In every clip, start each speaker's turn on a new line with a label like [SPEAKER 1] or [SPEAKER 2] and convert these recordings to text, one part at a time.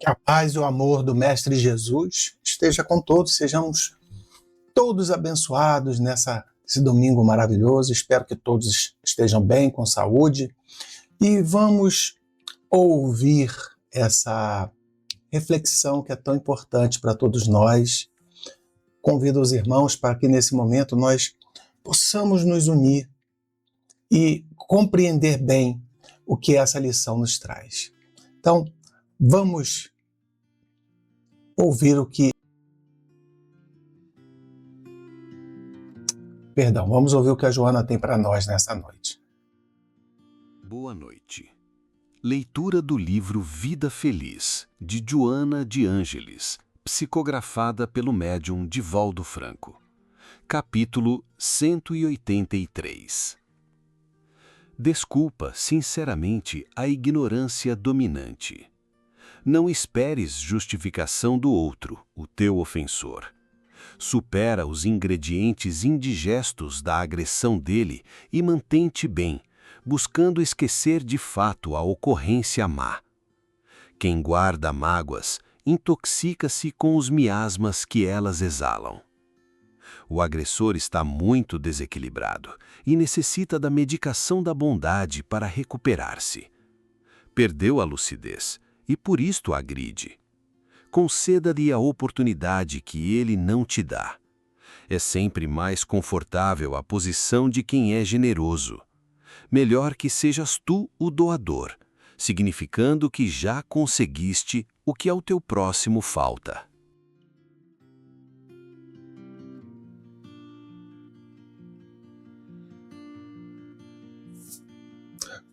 [SPEAKER 1] Que a paz e o amor do Mestre Jesus esteja com todos, sejamos todos abençoados nesse domingo maravilhoso. Espero que todos estejam bem, com saúde. E vamos ouvir essa reflexão que é tão importante para todos nós. Convido os irmãos para que nesse momento nós possamos nos unir e compreender bem o que essa lição nos traz. Então, vamos ouvir vamos ouvir o que a Joana tem para nós nessa noite.
[SPEAKER 2] Boa noite. Leitura do livro Vida Feliz, de Joana de Ângeles, psicografada pelo médium Divaldo Franco. Capítulo 183. Desculpa sinceramente a ignorância dominante. Não esperes justificação do outro, o teu ofensor. Supera os ingredientes indigestos da agressão dele e mantém-te bem, buscando esquecer de fato a ocorrência má. Quem guarda mágoas, intoxica-se com os miasmas que elas exalam. O agressor está muito desequilibrado e necessita da medicação da bondade para recuperar-se. Perdeu a lucidez e por isto agride. Conceda-lhe a oportunidade que ele não te dá. É sempre mais confortável a posição de quem é generoso. Melhor que sejas tu o doador, significando que já conseguiste o que ao teu próximo falta.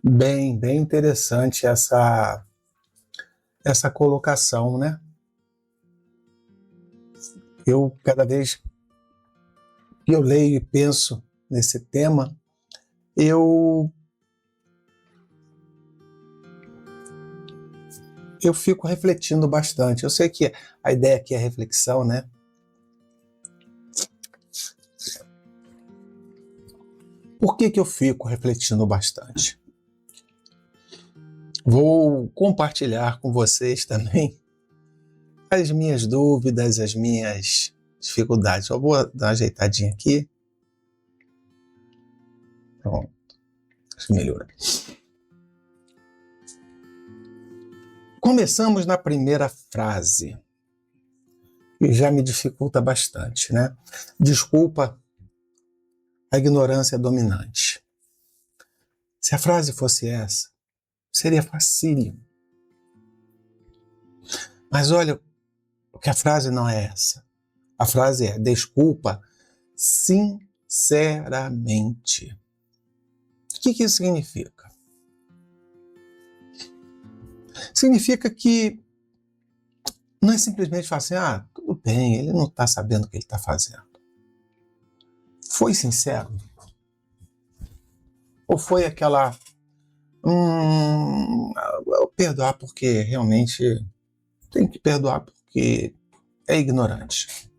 [SPEAKER 1] Bem interessante essa colocação, né? Eu, cada vez que eu leio e penso nesse tema, eu fico refletindo bastante. Eu sei que a ideia aqui é reflexão, né? Por que eu fico refletindo bastante? Vou compartilhar com vocês também as minhas dúvidas, as minhas dificuldades. Só vou dar uma ajeitadinha aqui. Pronto. Acho que melhora. Começamos na primeira frase, que já me dificulta bastante, né? Desculpa a ignorância dominante. Se a frase fosse essa, seria facílimo. Mas olha, que a frase não é essa. A frase é: desculpa sinceramente. O que isso significa? Significa que não é simplesmente falar assim, tudo bem, ele não está sabendo o que ele está fazendo. Foi sincero? Ou foi aquela... eu perdoar porque realmente tem que perdoar porque é ignorante.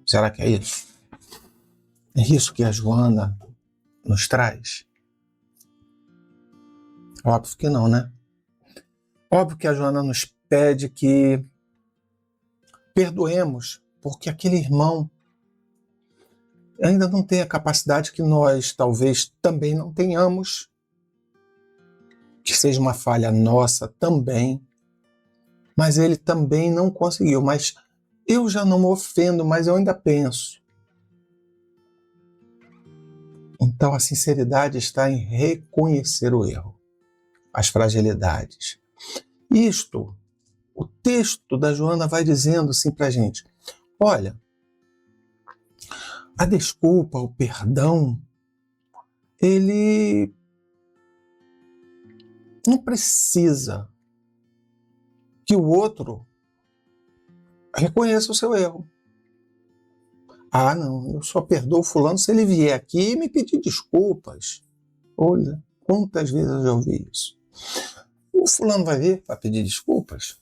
[SPEAKER 1] Será que é isso? É isso que a Joana nos traz? Óbvio que não, né? Óbvio que a Joana nos pede que perdoemos porque aquele irmão ainda não tem a capacidade que nós talvez também não tenhamos, que seja uma falha nossa também, mas ele também não conseguiu. Mas eu já não me ofendo, mas eu ainda penso. Então a sinceridade está em reconhecer o erro, as fragilidades. O texto da Joana vai dizendo assim para a gente: olha, a desculpa, o perdão, ele não precisa que o outro reconheça o seu erro. Não, eu só perdoo o fulano se ele vier aqui e me pedir desculpas. Olha, quantas vezes eu já ouvi isso. O fulano vai vir para pedir desculpas?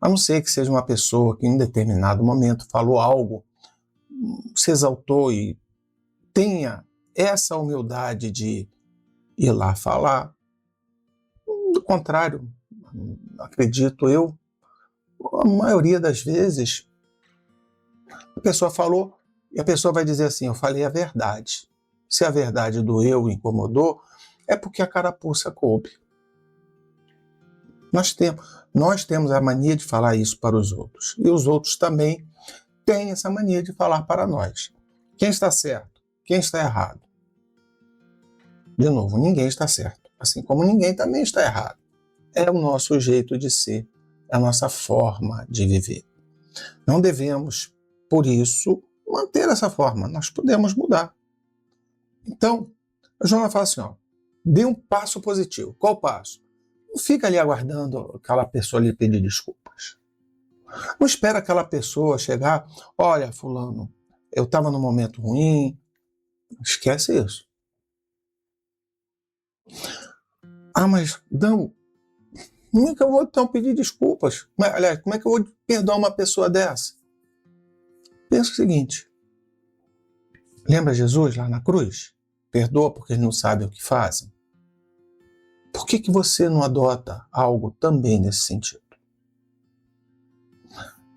[SPEAKER 1] A não ser que seja uma pessoa que em um determinado momento falou algo, se exaltou e tenha essa humildade de ir lá falar. Do contrário, acredito eu, a maioria das vezes, a pessoa falou e a pessoa vai dizer assim, eu falei a verdade. Se a verdade doeu e incomodou, é porque a carapuça coube. Nós temos a mania de falar isso para os outros. E os outros também têm essa mania de falar para nós. Quem está certo? Quem está errado? De novo, ninguém está certo. Assim como ninguém também está errado. É o nosso jeito de ser, é a nossa forma de viver. Não devemos, por isso, manter essa forma. Nós podemos mudar. Então, a Joana fala assim, ó, dê um passo positivo. Qual passo? Não fica ali aguardando aquela pessoa lhe pedir desculpas. Não espera aquela pessoa chegar, olha, fulano, eu estava num momento ruim. Esquece isso. Ah, mas não, como é que eu vou então pedir desculpas? Aliás, como é que eu vou perdoar uma pessoa dessa? Pensa o seguinte, lembra Jesus lá na cruz? Perdoa porque eles não sabem o que fazem. Por que você não adota algo também nesse sentido?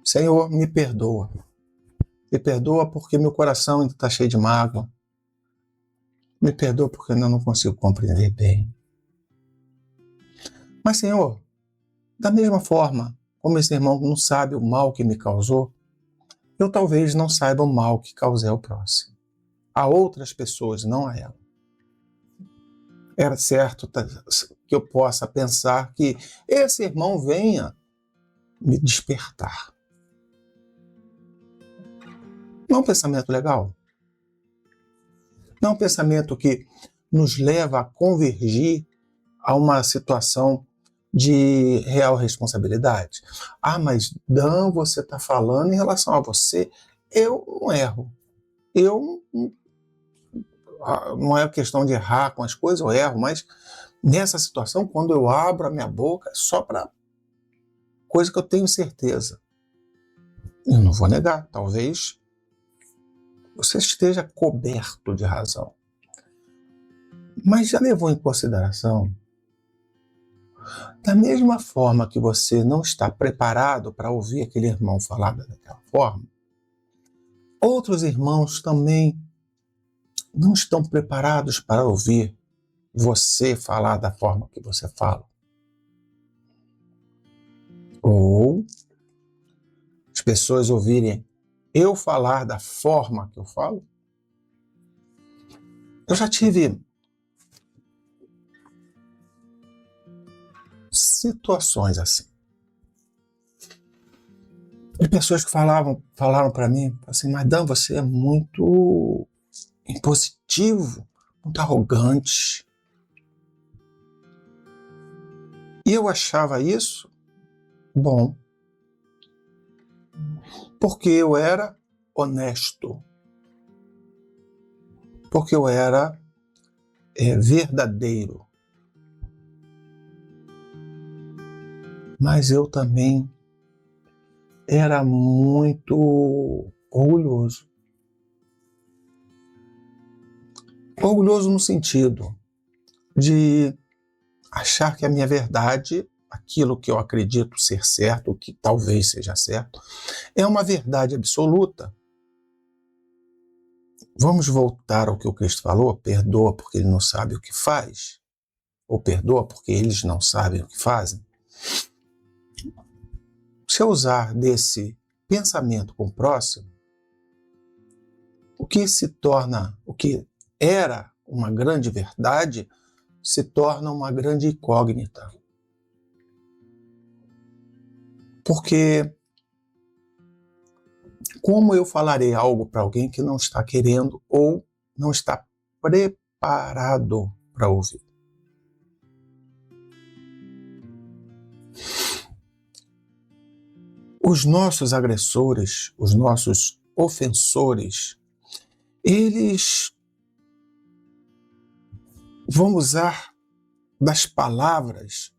[SPEAKER 1] Senhor, me perdoa. Me perdoa porque meu coração ainda está cheio de mágoa. Me perdoa porque ainda não consigo compreender bem. Mas, Senhor, da mesma forma como esse irmão não sabe o mal que me causou, eu talvez não saiba o mal que causei ao próximo. A outras pessoas, não a ela. Era certo que eu possa pensar que esse irmão venha me despertar. Não é um pensamento legal? Não é um pensamento que nos leva a convergir a uma situação de real responsabilidade? Ah, mas Dan, você está falando em relação a você. Eu não erro. Não é questão de errar com as coisas, eu erro, mas nessa situação, quando eu abro a minha boca, é só para coisa que eu tenho certeza. Eu não vou negar, talvez você esteja coberto de razão. Mas já levou em consideração, da mesma forma que você não está preparado para ouvir aquele irmão falar daquela forma, outros irmãos também não estão preparados para ouvir você falar da forma que você fala. Ou as pessoas ouvirem eu falar da forma que eu falo. Eu já tive situações assim. De pessoas que falaram para mim assim, mas Dan, você é muito impositivo, muito arrogante. E eu achava isso bom, porque eu era honesto, porque eu era verdadeiro. Mas eu também era muito orgulhoso. Orgulhoso no sentido de achar que a minha verdade, aquilo que eu acredito ser certo, o que talvez seja certo, é uma verdade absoluta. Vamos voltar ao que o Cristo falou? Perdoa porque ele não sabe o que faz? Ou perdoa porque eles não sabem o que fazem? Se eu usar desse pensamento com o próximo, o que era uma grande verdade, se torna uma grande incógnita. Porque como eu falarei algo para alguém que não está querendo ou não está preparado para ouvir? Os nossos agressores, os nossos ofensores, eles vão usar das palavras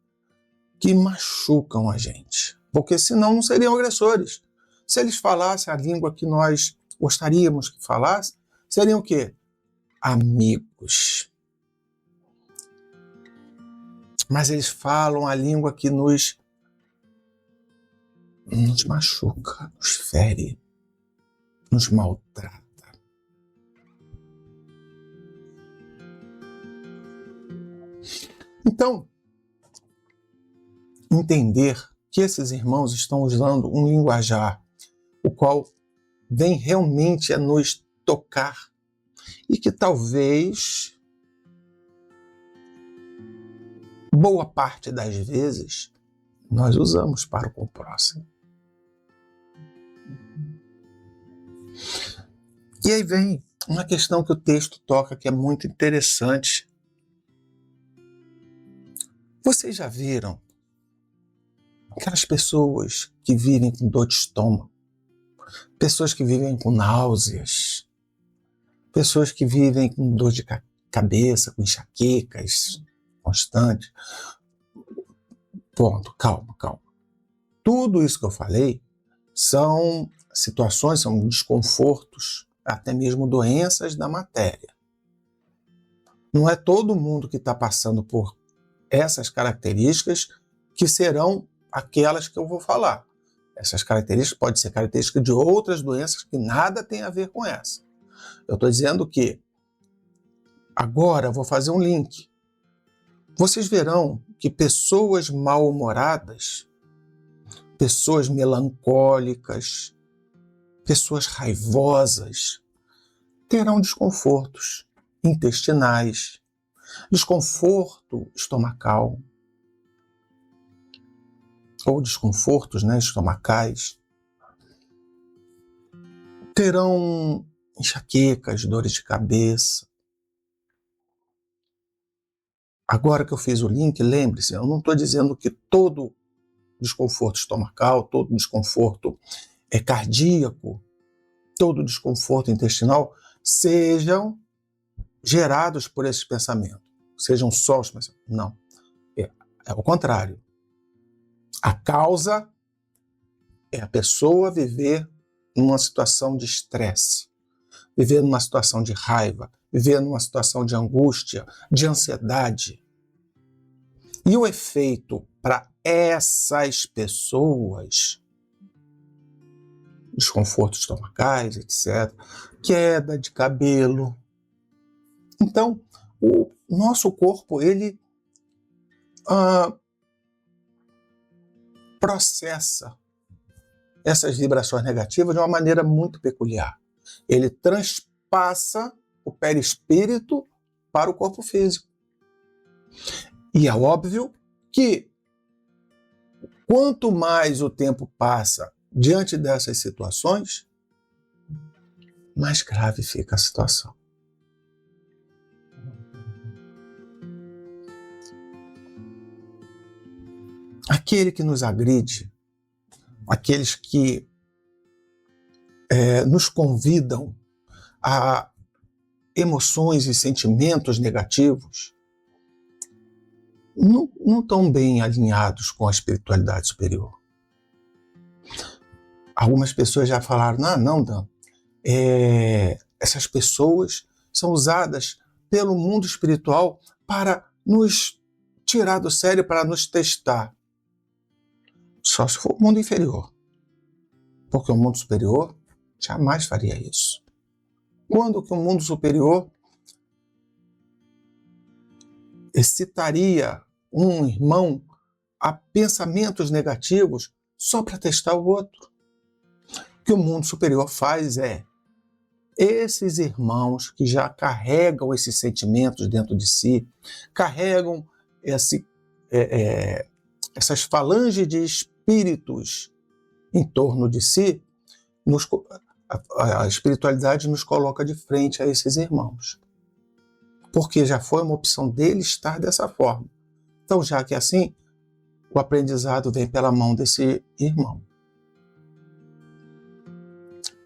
[SPEAKER 1] que machucam a gente, porque senão não seriam agressores. Se eles falassem a língua que nós gostaríamos que falasse, seriam o quê? Amigos. Mas eles falam a língua que nos nos machuca, nos fere, nos maltrata. Então, entender que esses irmãos estão usando um linguajar o qual vem realmente a nos tocar e que talvez boa parte das vezes nós usamos para com o próximo. E aí vem uma questão que o texto toca que é muito interessante. Vocês já viram aquelas pessoas que vivem com dor de estômago, pessoas que vivem com náuseas, pessoas que vivem com dor de cabeça, com enxaquecas constantes? Ponto, calma. Tudo isso que eu falei são situações, são desconfortos, até mesmo doenças da matéria. Não é todo mundo que está passando por essas características que serão aquelas que eu vou falar. Essas características podem ser características de outras doenças que nada tem a ver com essa. Eu estou dizendo que agora eu vou fazer um link. Vocês verão que pessoas mal-humoradas, pessoas melancólicas, pessoas raivosas, terão desconfortos intestinais, desconforto estomacal, ou desconfortos, estomacais, terão enxaquecas, dores de cabeça. Agora que eu fiz o link, lembre-se, eu não estou dizendo que todo desconforto estomacal, todo desconforto cardíaco, todo desconforto intestinal sejam gerados por esses pensamentos, sejam só os pensamentos. Não, é o contrário. A causa é a pessoa viver numa situação de estresse, viver numa situação de raiva, viver numa situação de angústia, de ansiedade. E o efeito para essas pessoas, desconfortos estomacais, etc., queda de cabelo. Então, o nosso corpo, ele processa essas vibrações negativas de uma maneira muito peculiar. Ele transpassa o perispírito para o corpo físico. E é óbvio que quanto mais o tempo passa diante dessas situações, mais grave fica a situação. Aquele que nos agride, aqueles que nos convidam a emoções e sentimentos negativos, não estão bem alinhados com a espiritualidade superior. Algumas pessoas já falaram, não, Dan, essas pessoas são usadas pelo mundo espiritual para nos tirar do sério, para nos testar. Só se for o mundo inferior. Porque o mundo superior jamais faria isso. Quando que o mundo superior excitaria um irmão a pensamentos negativos só para testar o outro? O que o mundo superior faz é esses irmãos que já carregam esses sentimentos dentro de si, carregam essas falanges de espíritos em torno de si, a espiritualidade nos coloca de frente a esses irmãos. Porque já foi uma opção dele estar dessa forma. Então, já que é assim, o aprendizado vem pela mão desse irmão.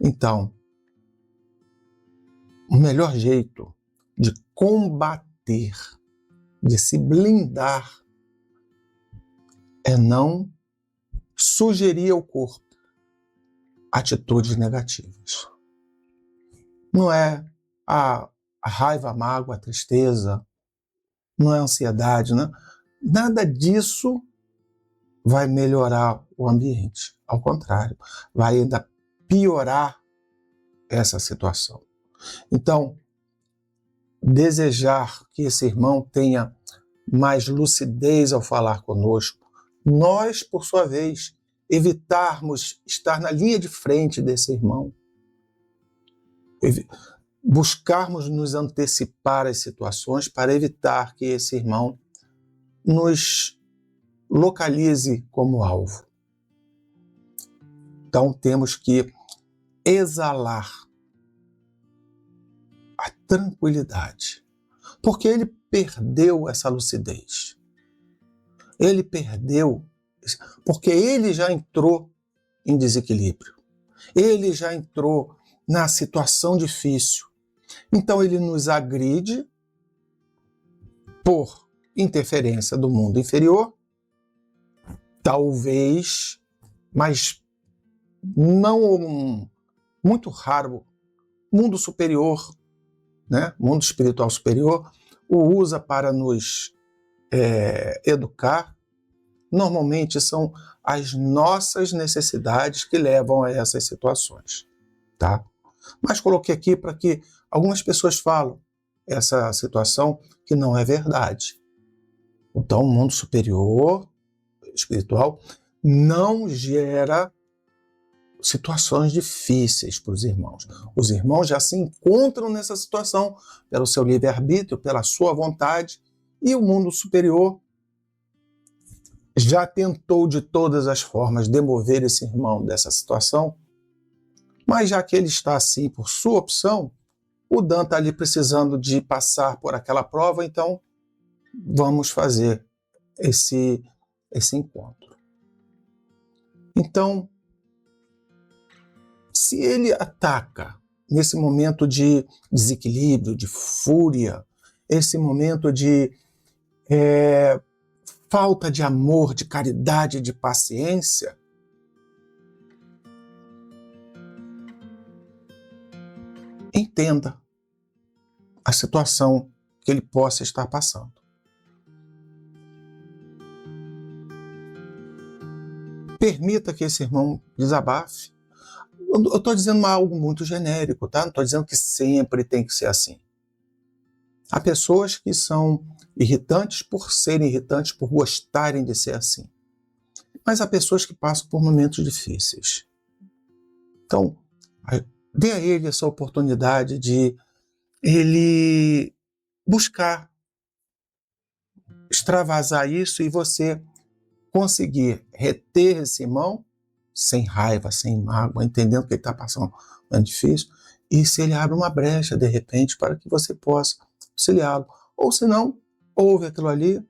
[SPEAKER 1] Então, o melhor jeito de combater, de se blindar, é não sugerir ao corpo atitudes negativas. Não é a raiva, a mágoa, a tristeza, não é a ansiedade, né? Nada disso vai melhorar o ambiente. Ao contrário, vai ainda piorar essa situação. Então, desejar que esse irmão tenha mais lucidez ao falar conosco, nós, por sua vez, evitarmos estar na linha de frente desse irmão, buscarmos nos antecipar às situações para evitar que esse irmão nos localize como alvo. Então temos que exalar a tranquilidade, porque ele perdeu essa lucidez. Ele perdeu, porque ele já entrou em desequilíbrio. Ele já entrou na situação difícil. Então ele nos agride por interferência do mundo inferior, talvez, mas não muito raro, mundo superior, né? Mundo espiritual superior, o usa para nos educar. Normalmente são as nossas necessidades que levam a essas situações, tá? Mas coloquei aqui para que algumas pessoas falam essa situação que não é verdade. Então, o mundo superior, espiritual, não gera situações difíceis para os irmãos. Os irmãos já se encontram nessa situação pelo seu livre-arbítrio, pela sua vontade, e o mundo superior já tentou de todas as formas demover esse irmão dessa situação, mas já que ele está assim por sua opção, o Dan está ali precisando de passar por aquela prova, então vamos fazer esse encontro. Então, se ele ataca nesse momento de desequilíbrio, de fúria, esse momento de falta de amor, de caridade, de paciência, entenda a situação que ele possa estar passando. Permita que esse irmão desabafe. Eu estou dizendo algo muito genérico, tá? Não estou dizendo que sempre tem que ser assim. Há pessoas que são irritantes por serem irritantes, por gostarem de ser assim. Mas há pessoas que passam por momentos difíceis. Então, dê a ele essa oportunidade de ele buscar extravasar isso e você conseguir reter esse irmão sem raiva, sem mágoa, entendendo que ele está passando um difícil, e se ele abre uma brecha, de repente, para que você possa auxiliá-lo. Ou se não, ouve aquilo ali,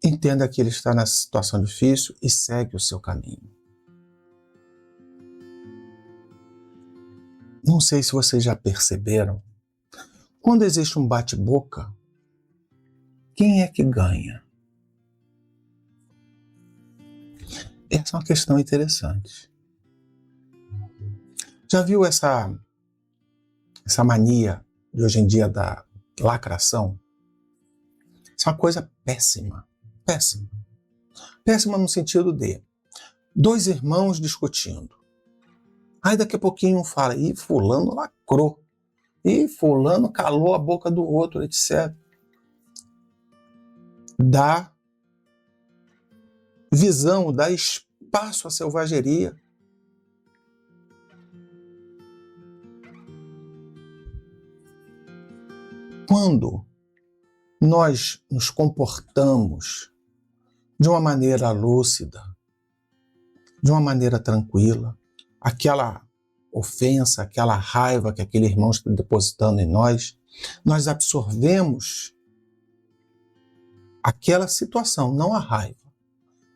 [SPEAKER 1] entenda que ele está nessa situação difícil e segue o seu caminho. Não sei se vocês já perceberam, quando existe um bate-boca, quem é que ganha? Essa é uma questão interessante. Já viu essa mania de hoje em dia da lacração? Isso é uma coisa péssima. Péssima. Péssima no sentido de dois irmãos discutindo. Aí daqui a pouquinho um fala, ih, fulano lacrou. Ih, fulano calou a boca do outro, etc. Dá visão, dá espaço à selvageria. Quando nós nos comportamos de uma maneira lúcida, de uma maneira tranquila, aquela ofensa, aquela raiva que aquele irmão está depositando em nós, nós absorvemos aquela situação, não a raiva,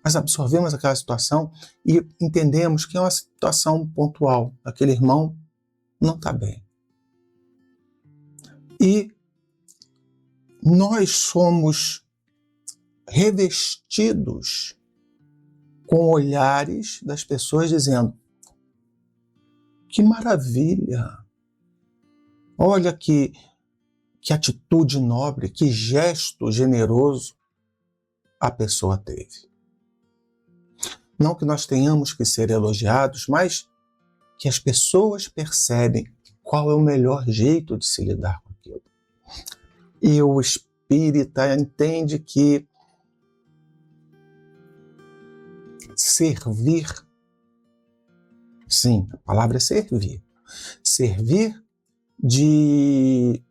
[SPEAKER 1] mas absorvemos aquela situação e entendemos que é uma situação pontual. Aquele irmão não está bem. E nós somos revestidos com olhares das pessoas dizendo: que maravilha! Olha que atitude nobre, que gesto generoso a pessoa teve. Não que nós tenhamos que ser elogiados, mas que as pessoas percebem qual é o melhor jeito de se lidar com aquilo. E o espírita entende que servir, sim, a palavra é servir. Servir de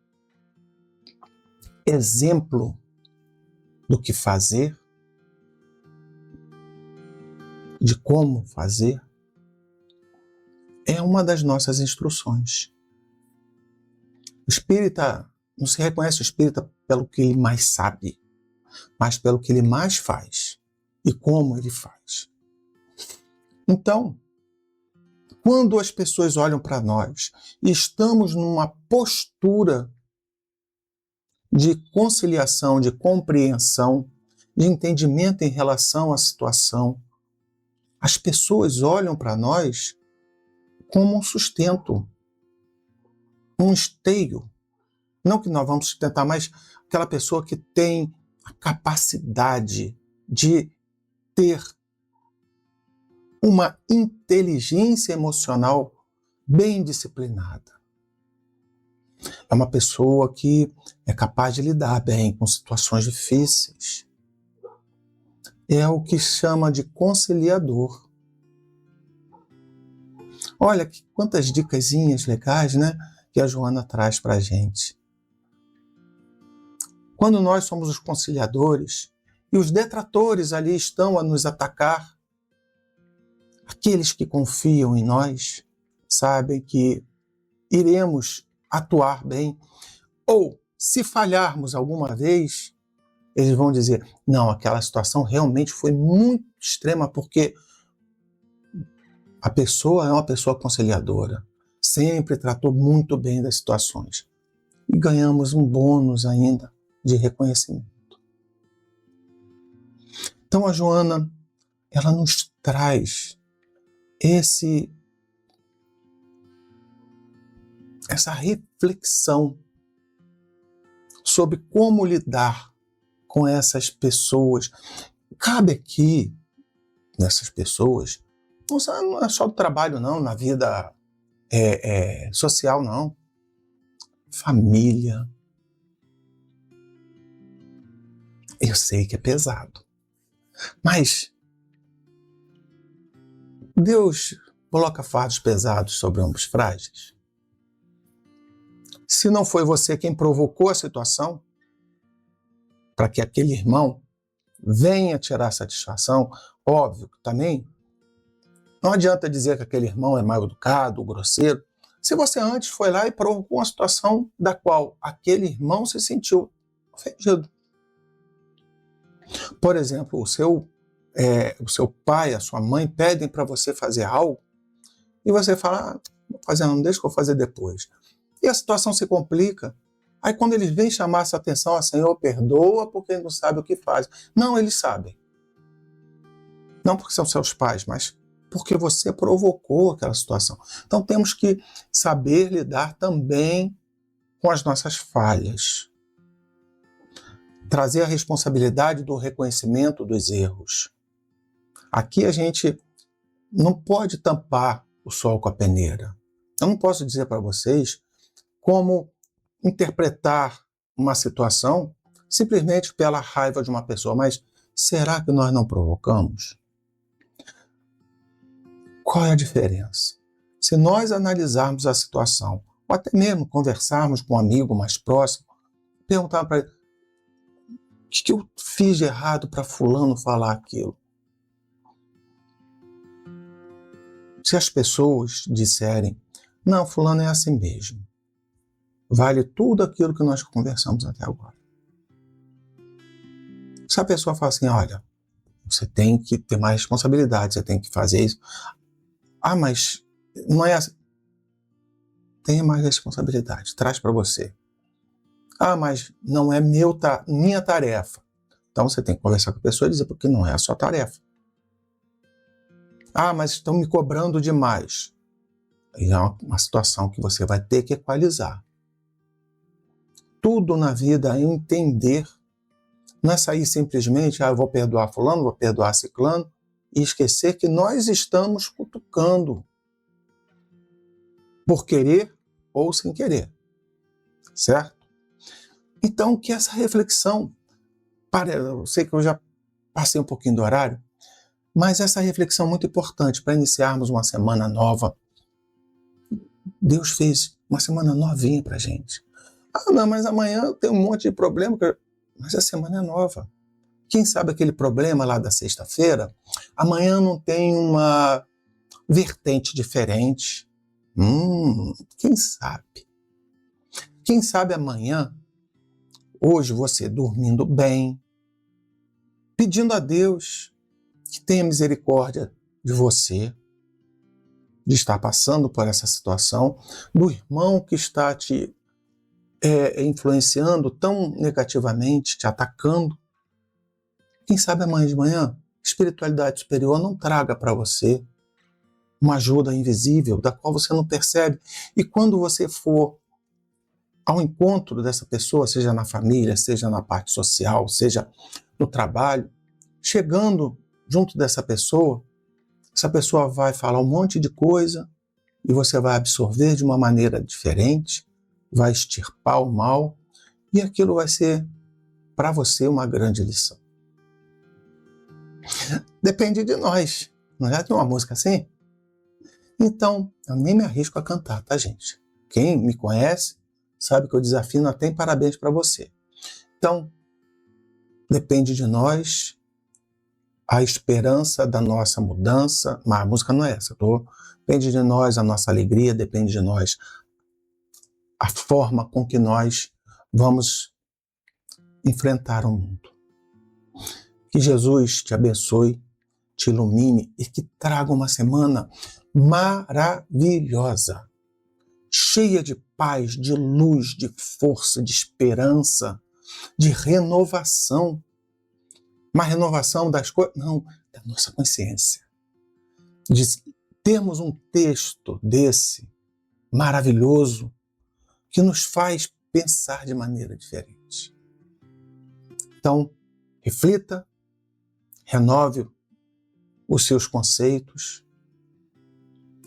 [SPEAKER 1] exemplo do que fazer, de como fazer, é uma das nossas instruções. O espírita não se reconhece o espírita pelo que ele mais sabe, mas pelo que ele mais faz e como ele faz. Então, quando as pessoas olham para nós e estamos numa postura de conciliação, de compreensão, de entendimento em relação à situação, as pessoas olham para nós como um sustento, um esteio. Não que nós vamos sustentar, mas aquela pessoa que tem a capacidade de ter uma inteligência emocional bem disciplinada. É uma pessoa que é capaz de lidar bem com situações difíceis. É o que chama de conciliador. Olha quantas dicasinhas legais, né, que a Joana traz para a gente. Quando nós somos os conciliadores e os detratores ali estão a nos atacar, aqueles que confiam em nós sabem que iremos atuar bem, ou se falharmos alguma vez, eles vão dizer, não, aquela situação realmente foi muito extrema, porque a pessoa é uma pessoa conciliadora, sempre tratou muito bem das situações. E ganhamos um bônus ainda de reconhecimento. Então a Joana, ela nos traz essa reflexão sobre como lidar com essas pessoas. Cabe aqui, nessas pessoas, não é só do trabalho não, na vida social não, família. Eu sei que é pesado, mas Deus coloca fardos pesados sobre ombros frágeis. Se não foi você quem provocou a situação, para que aquele irmão venha tirar satisfação, óbvio que também não adianta dizer que aquele irmão é mal educado, grosseiro, se você antes foi lá e provocou uma situação da qual aquele irmão se sentiu ofendido. Por exemplo, o seu pai, a sua mãe pedem para você fazer algo e você fala, vou fazer não, deixa que eu vou fazer depois. E a situação se complica. Aí quando eles vêm chamar essa atenção, Senhor, perdoa porque não sabe o que faz. Não, eles sabem. Não porque são seus pais, mas porque você provocou aquela situação. Então temos que saber lidar também com as nossas falhas. Trazer a responsabilidade do reconhecimento dos erros. Aqui a gente não pode tampar o sol com a peneira. Eu não posso dizer para vocês como interpretar uma situação simplesmente pela raiva de uma pessoa, mas será que nós não provocamos? Qual é a diferença? Se nós analisarmos a situação, ou até mesmo conversarmos com um amigo mais próximo, perguntar para ele, o que eu fiz de errado para fulano falar aquilo? Se as pessoas disserem, não, fulano é assim mesmo, vale tudo aquilo que nós conversamos até agora. Se a pessoa fala assim, olha, você tem que ter mais responsabilidade, você tem que fazer isso. Ah, mas não é assim. Tenha mais responsabilidade, traz para você. Ah, mas não é minha tarefa. Então você tem que conversar com a pessoa e dizer porque não é a sua tarefa. Ah, mas estão me cobrando demais. E é uma situação que você vai ter que equalizar. Tudo na vida é entender. Não é sair simplesmente, eu vou perdoar fulano, vou perdoar ciclano. e esquecer que nós estamos cutucando, por querer ou sem querer, certo? Então, que essa reflexão, eu sei que eu já passei um pouquinho do horário, mas essa reflexão é muito importante para iniciarmos uma semana nova. Deus fez uma semana novinha para a gente. Ah, não, mas amanhã tem um monte de problema, mas a semana é nova. Quem sabe aquele problema lá da sexta-feira, amanhã não tem uma vertente diferente. Quem sabe? Quem sabe amanhã, hoje você dormindo bem, pedindo a Deus que tenha misericórdia de você, de estar passando por essa situação, do irmão que está te influenciando tão negativamente, te atacando. Quem sabe amanhã de manhã, espiritualidade superior não traga para você uma ajuda invisível, da qual você não percebe. E quando você for ao encontro dessa pessoa, seja na família, seja na parte social, seja no trabalho, chegando junto dessa pessoa, essa pessoa vai falar um monte de coisa e você vai absorver de uma maneira diferente, vai extirpar o mal e aquilo vai ser para você uma grande lição. Depende de nós. Não já tem uma música assim? Então, eu nem me arrisco a cantar, tá, gente? Quem me conhece sabe que eu desafino até em parabéns para você. Então, depende de nós a esperança da nossa mudança, mas a música não é essa, depende de nós a nossa alegria, depende de nós a forma com que nós vamos enfrentar o mundo. Que Jesus te abençoe, te ilumine e que traga uma semana maravilhosa, cheia de paz, de luz, de força, de esperança, de renovação. Uma renovação das coisas, não, da nossa consciência. De termos um texto desse maravilhoso que nos faz pensar de maneira diferente. Então, reflita, renove os seus conceitos,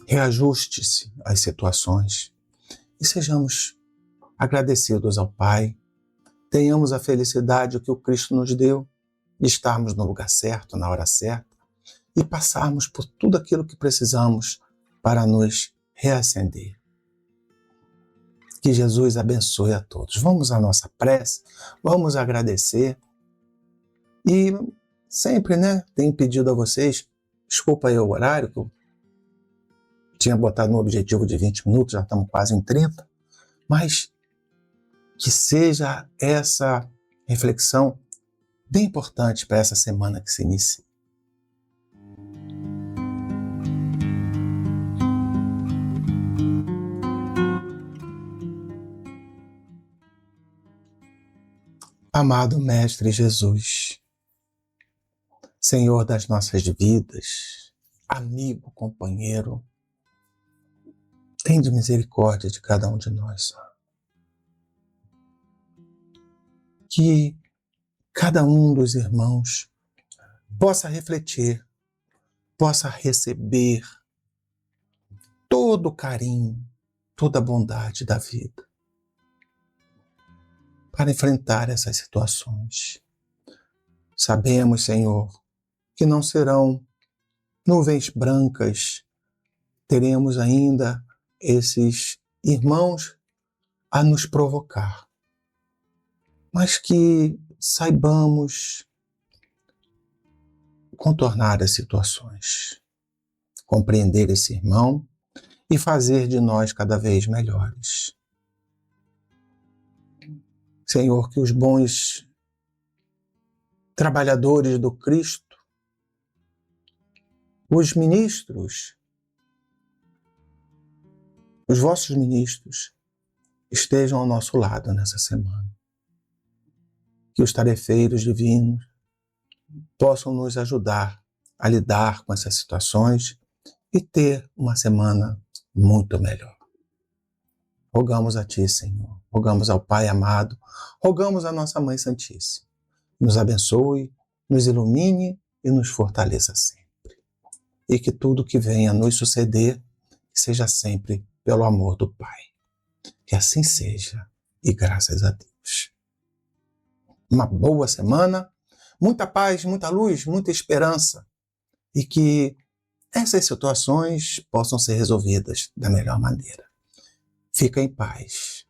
[SPEAKER 1] reajuste-se às situações e sejamos agradecidos ao Pai. Tenhamos a felicidade que o Cristo nos deu de estarmos no lugar certo, na hora certa e passarmos por tudo aquilo que precisamos para nos reacender. Que Jesus abençoe a todos. Vamos à nossa prece, vamos agradecer e sempre, tenho pedido a vocês, desculpa aí o horário, que eu tinha botado no objetivo de 20 minutos, já estamos quase em 30, mas que seja essa reflexão bem importante para essa semana que se inicia. Amado Mestre Jesus, Senhor das nossas vidas, amigo, companheiro, tende misericórdia de cada um de nós. Que cada um dos irmãos possa refletir, possa receber todo o carinho, toda a bondade da vida para enfrentar essas situações. Sabemos, Senhor, que não serão nuvens brancas, teremos ainda esses irmãos a nos provocar, mas que saibamos contornar as situações, compreender esse irmão e fazer de nós cada vez melhores. Senhor, que os bons trabalhadores do Cristo, os ministros, os vossos ministros, estejam ao nosso lado nessa semana. Que os tarefeiros divinos possam nos ajudar a lidar com essas situações e ter uma semana muito melhor. Rogamos a Ti, Senhor, rogamos ao Pai amado, rogamos à nossa Mãe Santíssima. Nos abençoe, nos ilumine e nos fortaleça sempre. e que tudo que venha nos suceder seja sempre pelo amor do Pai. Que assim seja, e graças a Deus. Uma boa semana, muita paz, muita luz, muita esperança, e que essas situações possam ser resolvidas da melhor maneira. Fica em paz.